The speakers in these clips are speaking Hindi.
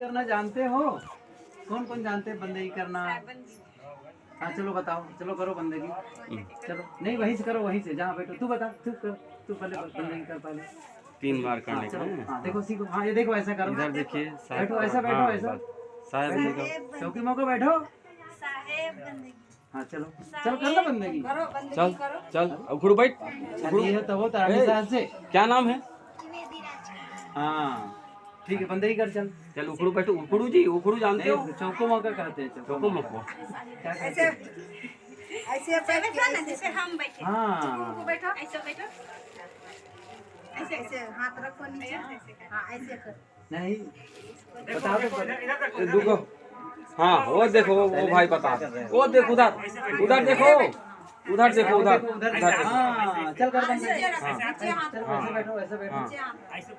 करना जानते हो? कौन कौन जानते हैं बंदगी करना? हाँ चलो बताओ, चलो करो बंदगी। चलो नहीं वहीं से करो, वहीं से जहाँ बैठो। तू बता, तू कर, तू पहले बंदगी कर पहले। 3 बार हाँ करने चलो, का। हाँ देखो सीखो। हाँ ये देखो ऐसा करो, इधर देखिए, बैठो ऐसा, बैठो हाँ, ऐसा, साहब बैठो चौकी मौको बैठो। हाँ चलो चलो कर लो बंदगी। चल चल उखड़ू बैठ। चलिए है तो वो तारानी साहब से। क्या नाम है? हाँ ठीक है, बंदगी कर चल। चल उखड़ू बैठो। उखड़ू जी, उखड़ू जानते हो? चौको मौका कहते हैं, चौको मको। क्या कहते हैं? ऐसे बैठो ना, जैसे हम बैठे। हाँ बैठो, ऐसे बैठो, ऐसे ऐसे हाथ रखो नीचे। हाँ ऐसे कर। नहीं बता दो। देखो, हाँ वो देखो, वो भाई बता। वो देखो उधर, उधर देखो, उधर देखो, उधर उधर उधर देखो। हाँ चल कर बंदगी। नीचे हाथ चलो रखो। ऐसे बैठो, ऐसे बैठो। नीचे हाथ। ऐसे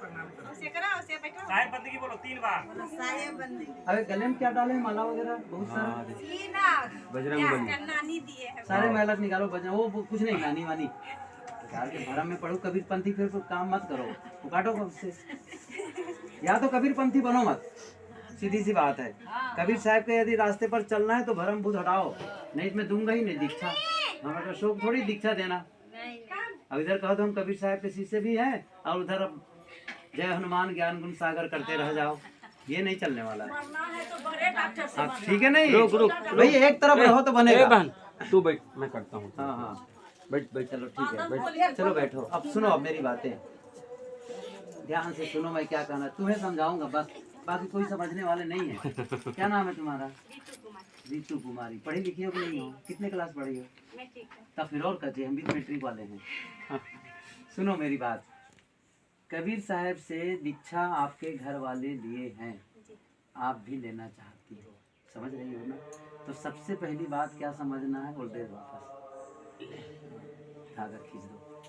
करो, ऐसे बैठो। साहेब बंदगी बोलो 3 बार। साहेब बंदगी। अबे गले में क्या डाले, माला वगैरह बहुत सारा। हाँ, सीना। बजरंगबली। नानी दिए है। सारे मेहनत निकालो, बजा वो कुछ नहीं, गानी वानी यार के भरम में पढ़ो। कबीरपंथी फिर तो काम मत करो, वो काटो कब से। या तो कबीरपंथी बनो मत, सीधी सी बात है। कबीर साहब के यदि रास्ते पर चलना है तो भरम भूत हटाओ, नहीं मैं दूंगा ही नहीं दीक्षा। हमारा शौक थोड़ी दीक्षा देना। अब इधर कहो तो हम कबीर साहब के शिष्य भी हैं, और उधर अब जय हनुमान ज्ञान गुण सागर करते रह जाओ, ये नहीं चलने वाला है। हाँ ठीक है, नहीं रुक रुक भाई एक तरफ रहो तो बनेगा। बहन तू बैठ, मैं करता हूँ। हाँ हाँ बैठ बैठ। चलो ठीक है, बैठ चलो बैठो। अब सुनो, अब मेरी बातें ध्यान से सुनो, मैं क्या कहना तुम्हें समझाऊंगा बस, बाकी कोई समझने वाले नहीं है। क्या नाम है तुम्हारा? रीतू कुमारी। पढ़ी लिखी हो कि नहीं हो? कितने क्लास पढ़ी हो? तब फिर और कहते हम भी तो मैट्रिक वाले हैं। सुनो मेरी बात, कबीर साहब से दीक्षा आपके घर वाले लिए हैं, आप भी लेना चाहती हो, समझ रही हो ना? तो सबसे पहली बात क्या समझना है, बोल दे वापस धागा खींच दो।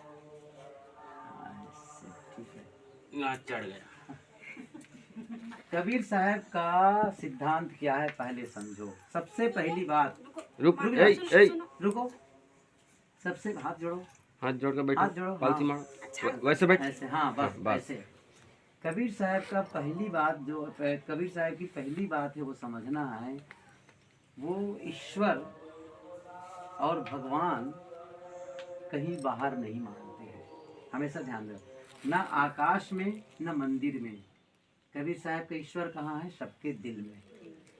ऐसे, ठीक है। चढ़ गया। कबीर साहब का सिद्धांत क्या है पहले समझो। सबसे पहली बात, रुक रुक ए ए रुको, सबसे हाथ जोड़ो, हाथ जोड़ कर हाथ बैठो, जोड़ो, पालथी हाँ। मारो, वैसे बैठ। ऐसे, हाँ बस हाँ, ऐसे। कबीर साहब का पहली बात जो, कबीर साहब की पहली बात है वो समझना है, वो ईश्वर और भगवान कहीं बाहर नहीं मानते हैं। हमेशा ध्यान रखो, ना आकाश में न मंदिर में। कबीर साहब का ईश्वर कहाँ है? सबके दिल में।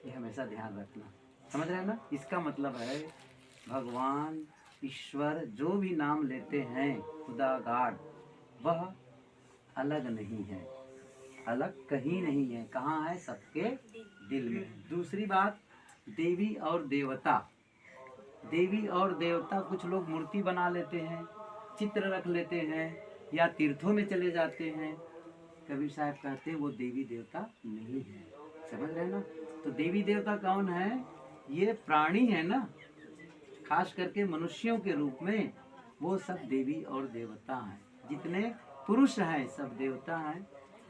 ये हमेशा ध्यान रखना, समझ रहे हैं ना? इसका मतलब है भगवान ईश्वर जो भी नाम लेते हैं, खुदा गाड, वह अलग नहीं है, अलग कहीं नहीं है। कहाँ है? सबके दिल में। दूसरी बात, देवी और देवता। देवी और देवता कुछ लोग मूर्ति बना लेते हैं, चित्र रख लेते हैं, या तीर्थों में चले जाते हैं। कबीर साहब कहते हैं वो देवी देवता नहीं है, समझ रहे हैं ना? तो देवी देवता कौन है? ये प्राणी है ना, खास करके मनुष्यों के रूप में, वो सब देवी और देवता हैं। जितने पुरुष हैं सब देवता हैं,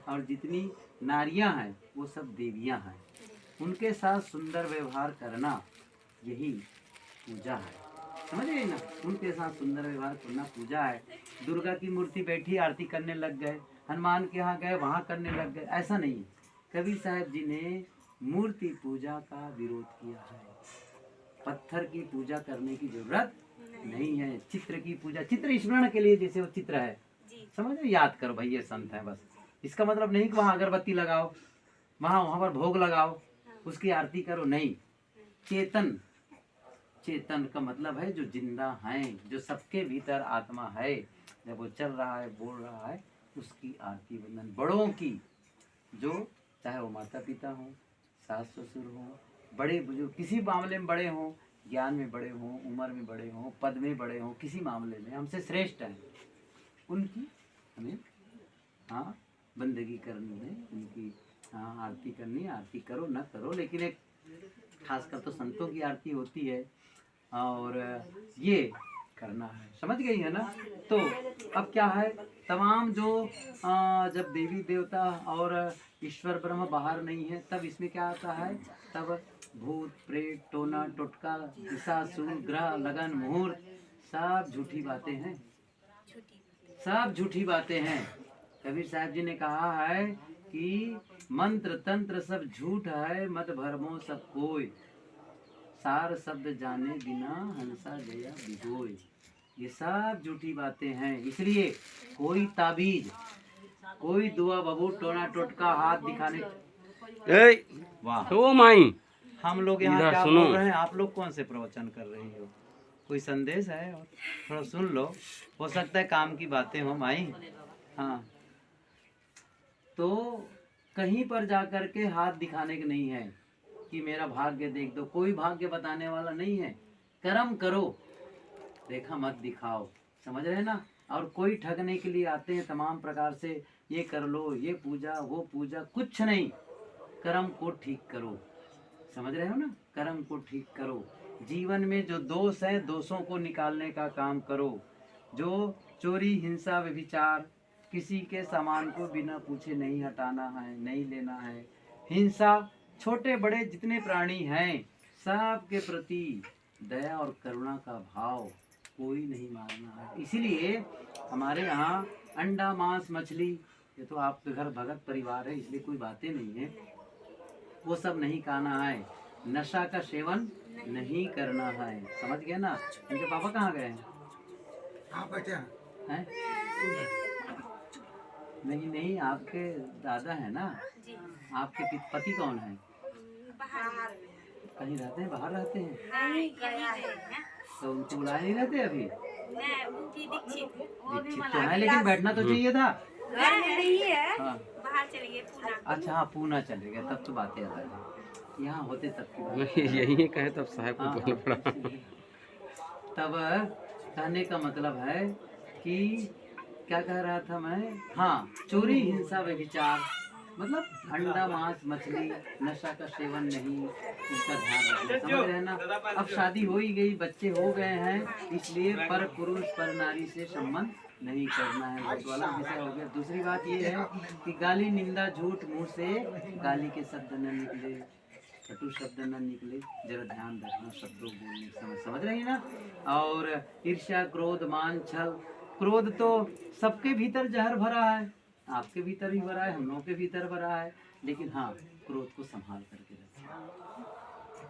और जितनी नारियां हैं वो सब देवियां हैं। उनके साथ सुंदर व्यवहार करना यही पूजा है, समझ गए ना? उनके साथ सुंदर व्यवहार करना पूजा है। दुर्गा की मूर्ति बैठी आरती करने लग गए, हनुमान के यहाँ गए वहाँ करने लग गए, ऐसा नहीं। कबीर साहब जी ने मूर्ति पूजा का विरोध किया है। पत्थर की पूजा करने की जरूरत नहीं है। चित्र की पूजा, चित्र स्मरण के लिए, जैसे वो चित्र है, समझ रहे? याद करो भाई ये संत है, बस। इसका मतलब नहीं कि वहाँ अगरबत्ती लगाओ, वहाँ पर भोग लगाओ, उसकी आरती करो, नहीं। चेतन, चेतन का मतलब है जो जिंदा है, जो सबके भीतर आत्मा है, जब वो चल रहा है, बोल रहा है, उसकी आरती वंदन। बड़ों की, जो चाहे वो माता पिता हो, सास ससुर हो, बड़े बुजुर्ग, किसी मामले में बड़े हों, ज्ञान में बड़े हों, उम्र में बड़े हों, पद में बड़े हों, किसी मामले में हमसे श्रेष्ठ हैं, उनकी हमें हाँ बंदगी करनी है, उनकी हाँ आरती करनी है। आरती करो न करो, लेकिन एक खासकर तो संतों की आरती होती है, और ये करना है, समझ गई है ना? तो अब क्या है, तमाम जो जब देवी देवता और ईश्वर ब्रह्म बाहर नहीं है, तब इसमें क्या आता है? तब भूत प्रेत टोना टोटका पिशाचुर ग्रह लगन मुहूर्त सब झूठी बातें हैं, सब झूठी बातें हैं। कबीर साहब जी ने कहा है कि मंत्र तंत्र सब झूठ है, मत भरमो सब कोई, सार शब्द जाने बिना हंसा गया बिगोय। ये सब झूठी बातें हैं। इसलिए कोई ताबीज, कोई दुआ बबू टोना टोटका हाथ दिखाने, ए वाह, तो माई हम लोग यहाँ इधर क्या सुनो। बोल रहे हैं, आप लोग कौन से प्रवचन कर रही हो? कोई संदेश है? और थोड़ा सुन लो, हो सकता है काम की बातें हो माई। हाँ, तो कहीं पर जा कर के हाथ दिखाने के नहीं है कि मेरा भाग्य देख दो। कोई भाग्य बताने वाला नहीं है। कर्म करो, रेखा मत दिखाओ। समझ रहे हैं ना? और कोई ठगने के लिए आते हैं तमाम प्रकार से, ये कर लो, ये पूजा, वो पूजा, कुछ नहीं। कर्म को ठीक करो। समझ रहे हो ना? कर्म को ठीक करो। जीवन में जो दोष है, दोषों को निकालने का काम करो। जो चोरी, हिंसा, व्यभिचार, किसी के सामान को बिना पूछे नहीं हटाना है, नहीं लेना है। हिंसा, छोटे बड़े जितने प्राणी हैं सब के प्रति दया और करुणा का भाव, कोई नहीं मारना है। इसीलिए हमारे यहाँ अंडा, मांस, मछली, ये तो आपके घर भगत परिवार है इसलिए कोई बातें नहीं है, वो सब नहीं खाना है। नशा का सेवन नहीं करना है। समझ गए ना? इनके पापा कहाँ गए हैं? हैं? नहीं नहीं, आपके दादा है ना? आपके पति कौन है? बाहर कहीं रहते हैं, बाहर रहते हैं? नहीं गया है तो उनको बुलाए नहीं रहते अभी? नहीं, उनकी दीक्षित दीक्षित तो है, लेकिन बैठना तो चाहिए था। घर में नहीं है, हाँ, बाहर चले गए पूना। अच्छा, हाँ, पूना चले गए, तब तो बातें अलग है। यहाँ होते तब की बात। नहीं यही कहे तब साहब को हाँ, बोलना पड़ा। तब कहने का मतलब है कि क्या कह रहा था मैं? हाँ, चोरी, हिंसा, व्यभिचार, मतलब अंडा, मांस, मछली, नशा का सेवन नहीं, इसका ध्यान रखना। समझ रहे हैं ना? अब शादी हो ही गई, बच्चे हो गए हैं, इसलिए पर पुरुष पर नारी से संबंध नहीं करना है। वो तो अलग विषय हो गया। दूसरी बात ये है कि गाली, निंदा, झूठ मुंह से गाली के शब्द न निकले, कटु शब्द न निकले, जरा ध्यान रखना शब्दों बोलने। समझ रही ना? और ईर्ष्या, क्रोध, मान, छल। क्रोध तो सबके भीतर जहर भरा है, आपके भीतर भी भरा है, हम लोगों के भीतर भरा है। लेकिन हाँ, क्रोध को संभाल करके रखें,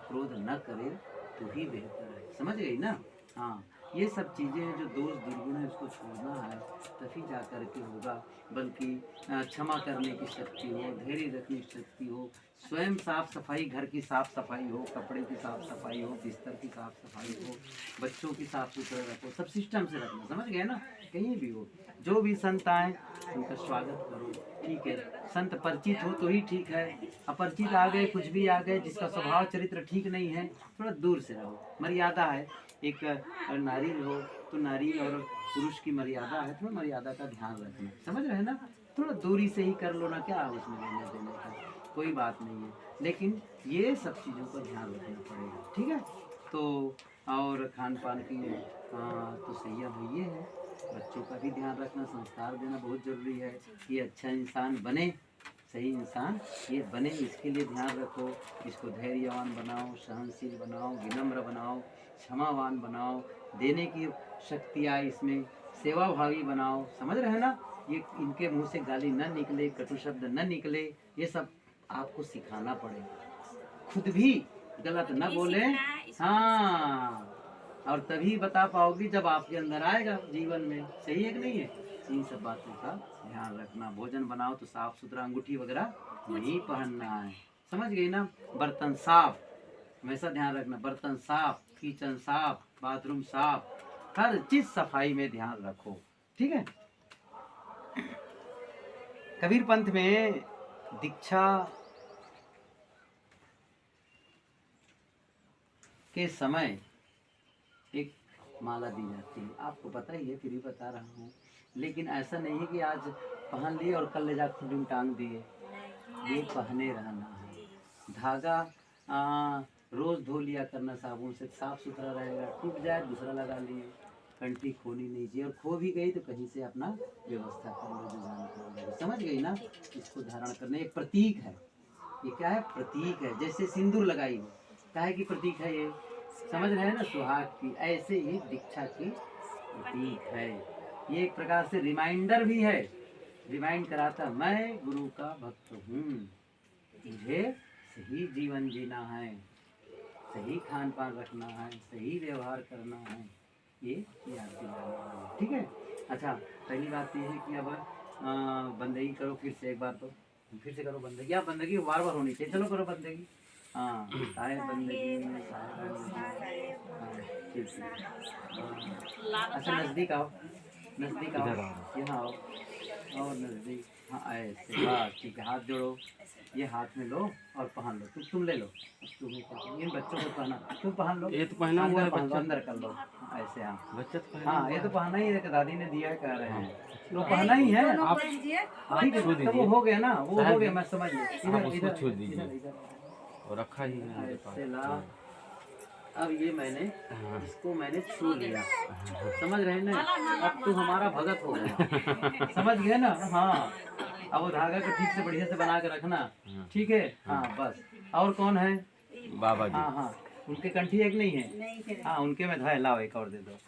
क्रोध न करे तो ही बेहतर है। समझ गई ना? हाँ, ये सब चीज़ें जो दोष दुर्गुण है उसको छोड़ना है, तभी जा कर के होगा। बल्कि क्षमा करने की शक्ति हो, धैर्य रखने की शक्ति हो, स्वयं साफ सफाई, घर की साफ सफाई हो, कपड़े की साफ सफाई हो, बिस्तर की साफ सफाई हो, बच्चों की साफ सुथरा रखो, सब सिस्टम से रखना। समझ गए ना? कहीं भी हो, जो भी संत आए उनका स्वागत करो, ठीक है? संत परिचित हो तो ही ठीक है, अपरिचित आ गए, कुछ भी आ गए, जिसका स्वभाव चरित्र ठीक नहीं है, थोड़ा दूर से रहो। मर्यादा है, एक नारी हो तो नारी और पुरुष की मर्यादा है, थोड़ा मर्यादा का ध्यान रखना। समझ रहे हैं ना? थोड़ा दूरी से ही कर लो ना, क्या है उसमें लेने देने का, कोई बात नहीं है। लेकिन ये सब चीज़ों का ध्यान रखना पड़ेगा, ठीक है? तो और खान पान की तो संयम है, ये है। बच्चों का भी ध्यान रखना, संस्कार देना बहुत ज़रूरी है कि अच्छा इंसान बने, सही इंसान ये बने, इसके लिए ध्यान रखो। इसको धैर्यवान बनाओ, सहनशील बनाओ, विनम्र बनाओ, क्षमावान बनाओ, देने की शक्ति आए इसमें, सेवाभावी बनाओ। समझ रहे हैं ना? ये इनके मुंह से गाली न निकले, कटु शब्द न निकले, ये सब आपको सिखाना पड़ेगा। खुद भी गलत न बोले, हाँ, और तभी बता पाओगी जब आपके अंदर आएगा जीवन में। सही है कि नहीं है? इन सब बातों का ध्यान रखना। भोजन बनाओ तो साफ सुथरा, अंगूठी वगैरह नहीं पहनना है। समझ गई ना? बर्तन साफ, हमेशा ध्यान रखना, बर्तन साफ, किचन साफ, बाथरूम साफ, हर चीज सफाई में ध्यान रखो, ठीक है? कबीर पंथ में दीक्षा के समय एक माला दी जाती है, आपको पता ही है, फिर भी बता रहा हूँ। लेकिन ऐसा नहीं है कि आज पहन लिए और कल ले जा खुली टांग दिए, ये पहने रहना है। धागा रोज धो लिया करना साबुन से, साफ सुथरा रहेगा। टूट जाए दूसरा लगा लिए, कंठी खोनी नहीं चाहिए, और खो भी गई तो कहीं से अपना व्यवस्था कर लो, जो जानकारी। समझ गई ना? इसको धारण करना एक प्रतीक है। ये क्या है? प्रतीक है। जैसे सिंदूर लगाई हो, काहे की प्रतीक है ये? समझ रहे हैं ना? सुहाग की। ऐसे ही दीक्षा की प्रतीक है। ये एक प्रकार से रिमाइंडर भी है, रिमाइंड कराता, मैं गुरु का भक्त हूँ, मुझे सही जीवन जीना है, सही खान पान रखना है, सही व्यवहार करना है, ये याद दिलाना है। ठीक है। अच्छा, पहली बात ये है कि अब बंदगी करो फिर से, एक बार तो फिर से करो बंदगी। आप बंदगी बार बार होनी चाहिए। चलो करो बंदगी। हाँ, साहेब बंदगी, हाँ, ठीक है। अच्छा, नज़दीक आओ, नज़दीक आओ, यहाँ आओ और नज़दीक। हाँ, ऐसे, बस ठीक है। हाथ जोड़ो, ये हाथ में लो और पहन लो। तुम ले लो, तुम्हें क्या, इन बच्चों को पहना, तुम पहन लो। ये तो पहना हुआ है पहन लो, बच्चा। अंदर कर लो ऐसे। हाँ बच्चा तो पहना हाँ, हुआ ये है। तो पहना ही है, दादी ने दिया है, कह रहे हैं तो पहना ही है। दोनों आप को दीजिए। हाँ, ठीक है, तो वो हो गया ना, वो हो गया, मैं समझ गया। आप इधर उसको इधर छू दीजिए। इधर इधर और रखा ही है मेरे पास। ऐसे ला। अब ये मैंने इसको मैंने छू लिया, समझ रहे हैं ना। अब तू हमारा भगत हो गया, समझ गए ना। हाँ, अब वो धागा को ठीक से बढ़िया से बना के रखना, ठीक है। हाँ बस। और कौन है? बाबा जी। हाँ हाँ, उनके कंठी एक नहीं है? नहीं फिर हाँ, उनके में धाय, लाओ एक और दे दो।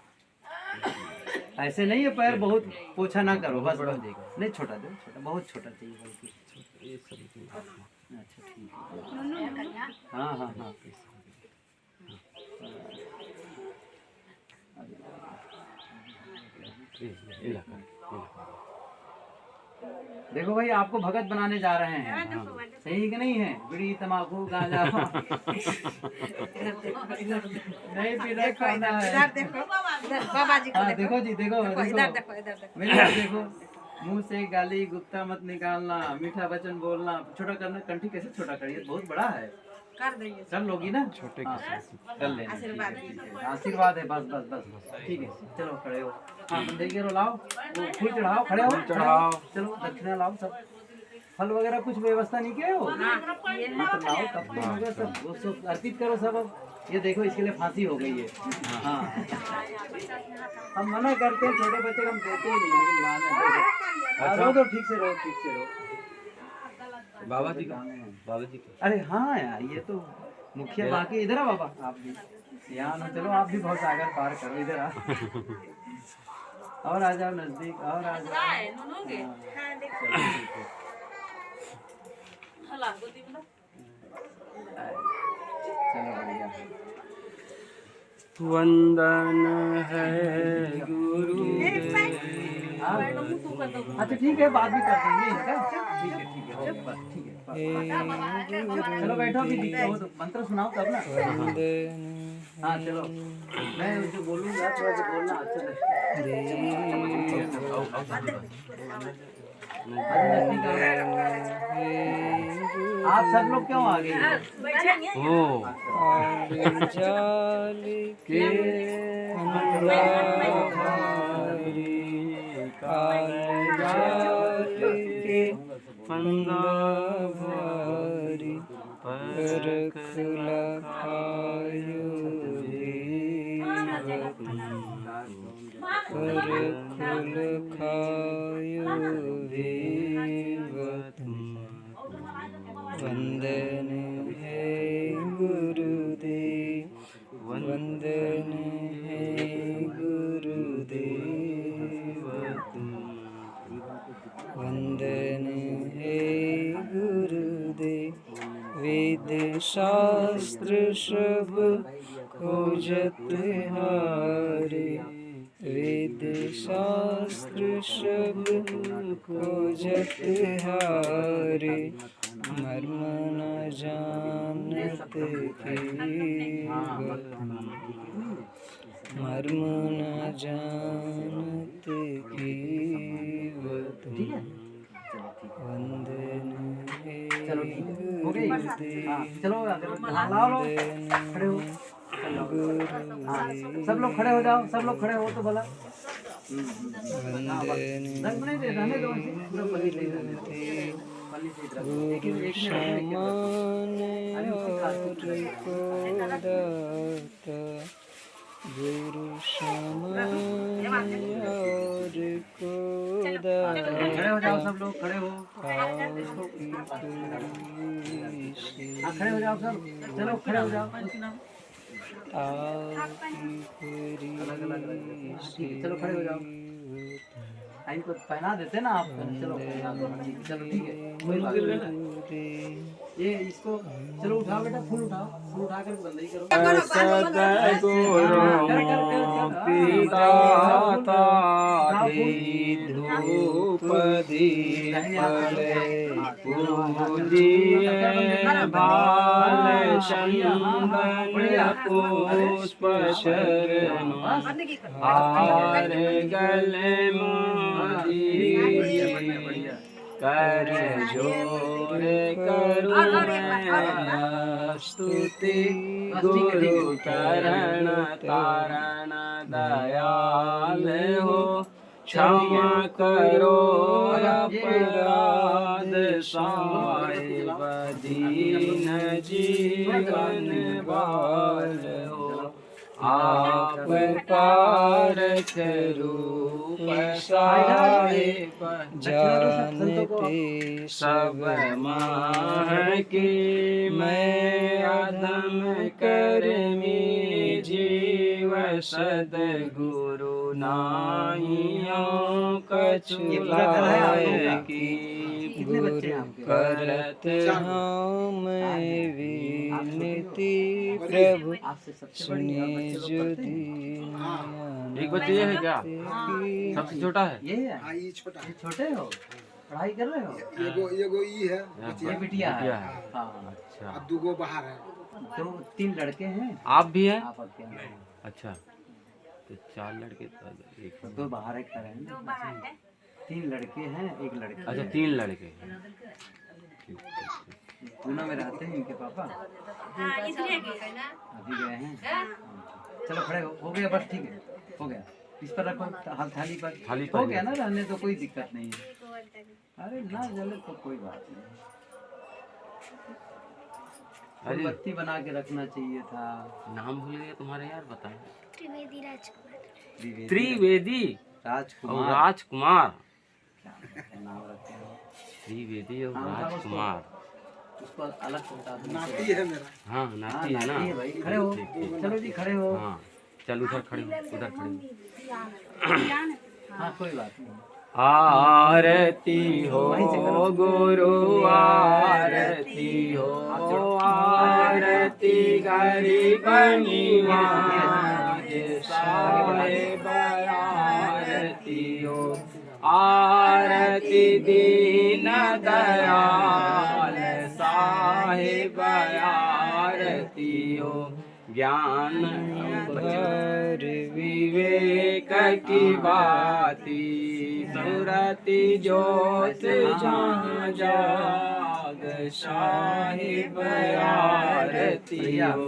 ऐसे नहीं है, पैर बहुत पोछा ना करो, बस बस। नहीं, छोटा दो, छोटा, बहुत छोटा चाहिए बल्कि। ये सब अच्छा ठीक है। हाँ हाँ हाँ, ये लगा। देखो भाई, आपको भगत बनाने जा रहे हैं, सही कि नहीं है? बीड़ी तम्बाकू गांजा नहीं पीना, खाना है। इधर देखो, इधर बाबा जी को हाँ देखो जी, देखो देखो, देखो, इधर देखो, इधर देखो। मेरी तरफ देखो। मुंह से गाली गुप्ता मत निकालना, मीठा वचन बोलना। छोटा करना, कंठी कैसे छोटा करिए, बहुत बड़ा है। कर देंगे। कर लोगी ना? छोटे हाँ, के कर लेना। आशीर्वाद। ठीक है, आशीर्वाद है, बस बस बस, ठीक है। चलो खड़े हो। हाँ, बंदगी करो, लाओ वो फूल चढ़ाओ, खड़े हो, चढ़ाओ। चलो दक्षिणा लाओ सब। फल वगैरह कुछ व्यवस्था नहीं किए हो? हाँ, तो लाओ, तब तो हो गया सब, वो सब अर्पित करो सब। अब ये देखो, इसके लिए फांसी हो गई है। हाँ, हम मना करते हैं, छोटे बच्चे को हम देते ही नहीं, लेकिन माने। अच्छा। रो दो, ठीक से रहो, ठीक से रहो। बाबा जी का, बाबा जी का। अरे हाँ यार, ये तो मुखिया। बाकी इधर आ बाबा, आप भी यहाँ ना, चलो आप भी बहुत सागर पार करो, इधर आ। और आ जाओ नजदीक, और आ जाओ। हाँ, चलो ठीक है। चलो बढ़िया। वंदन है गुरु। हाँ, अच्छा ठीक है, बाद में कर देंगे इनका। ठीक है ठीक है, बस ठीक है। चलो बैठो, अभी दिखते हो तो मंत्र सुनाओ तब ना। हाँ चलो, मैं जो बोलूँगा थोड़ा सा बोलना अच्छा आप सब लोग क्यों आ गए? ओ जाल के जाल के फंदा भारी रख लखायो रख लखायो वंदन है गुरुदेव, वंदन है गुरुदेव, वंदन है गुरुदेव। वेद शास्त्र सब खोजत हारे, वेद शास्त्र सब खोजत हारे, मर्म न जानत केवल, मर्म न जानत केवल। वंदन है चलो ठीक है, हो गई। हाँ चलो, हाँ लाओ लो, खड़े हो। हाँ, सब लोग खड़े हो जाओ, सब लोग खड़े हो तो भला। रंग नहीं दे, रहने दो ऐसे, पूरा पल्ली से ही रहने दो, पल्ली से ही रखो। गुरु समान और को दाता, गुरु समान और को दाता। खड़े हो जाओ सब लोग, खड़े हो। हाँ खड़े हो जाओ सब, चलो खड़े हो जाओ। अलग अलग, ठीक है, चलो खड़े हो जाओ। इनको पहना देते ना आप। चलो पहना दो, चलो ठीक है, कोई बात नहीं। ये इसको चलो उठाओ बेटा, फूल उठाओ, फूल उठा कर बंदई करो। धूप दीपले पूजिए भाल चंदन पुष्प शरण हार गले मोदी कर जोर करुण स्तुति गुरु चरण तारण दयाल हो क्षमा करो अपराध साहिब दीन जीवन बाल हो आप पारख रूप साहिब जानते सब माह की मैं अधम कर्मी जीव सदगुरु नाहियों कछु लायकी गुरु करत हम विनती प्रभु सुनिए जो दीन। एक बच्चे ये है क्या? सबसे छोटा है ये है? हाँ, ये छोटा है। ये छोटे हो, पढ़ाई कर रहे हो? एगो ई है, ये बिटिया है। है। हाँ, अच्छा, अब दूगो बाहर है। तो 3 लड़के हैं। आप भी हैं? आप अकेले हैं। अच्छा, तो 4 लड़के तो एक 2 बाहर एक खड़े हैं। 3 लड़के हैं, 1 लड़की। अच्छा 3 लड़के हैं। ठीक, ठीक। पूना में रहते हैं इनके पापा। अभी गए हैं। चलो खड़े हो गया, बस ठीक है, हो गया। इस पर रखो, थाली थाली पर पर हो गया ना, रहने तो कोई दिक्कत नहीं है। अरे ना जले तो कोई बात नहीं, अरे बत्ती बना के रखना चाहिए था। नाम भूल गए तुम्हारे यार, बताएं। त्रिवेदी राजकुमार। त्रिवेदी और राजकुमार राजकुमार। क्या नाम रखे हो? त्रिवेदी और हाँ, राजकुमार। उसको अलग से बता दो। नाती है मेरा। हाँ नाती है ना। नाती है भाई, खड़े हो। ठीक, ठीक। चलो जी खड़े हो। हाँ चल उधर खड़े हो, उधर खड़े हो। हाँ कोई बात नहीं। आरती हो गुरु आरती हो, आरती गरीब निवाज साहिब आरती हो, आरती दीन दयाल साहिब आरती हो, ज्ञान भर विवेक की बाती सुरति ज्योत जहाँ जाग साहिब आरती हो,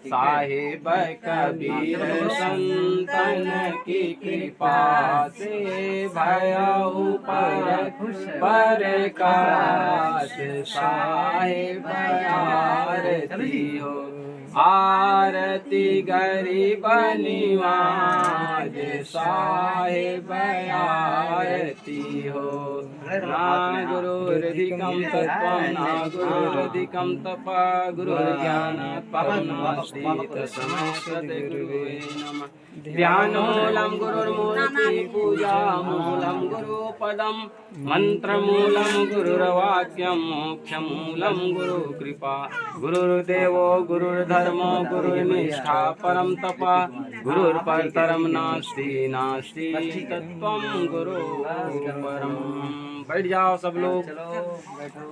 साहिब कबीर संतन की कृपा से भयउ पर काश साहिब आरती हो, आरती गरीब निवाज साहिब आरती हो, ना गुरुरधिकं तत्त्वं न गुरुरधिकं तपः गुरुर्ज्ञानात् परं नास्ति तस्मै सद्गुरुवे नमः। ध्यानमूलं गुरुर्मूर्ति पूजामूलं गुरुपदं मन्त्रमूलं गुरुर्वाक्यं मोक्षमूलं गुरुकृपा गुरुर्देवो गुरुर्धर्मो गुरुर्निष्ठा परं तपः गुरुर्परतरं नास्ति नास्ति तत्त्वं गुरु परम। बैठ जाओ सब लोग। चलो बैठो।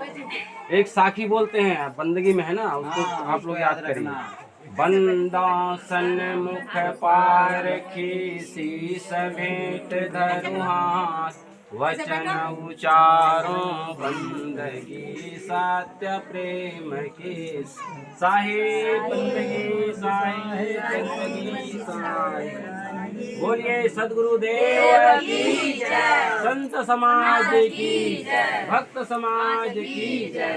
एक साखी बोलते हैं, बंदगी में है ना, उसको आप लोग याद करिए। बंदासन मुख पारखी शीस भेंट धरु हाथ, वचन उचारो बंदगी सत्य प्रेम की साहिब बंदगी साहिब बंदगी साहिब। बोलिए सद्गुरुदेव की जय, संत समाज की जय, भक्त समाज की जय।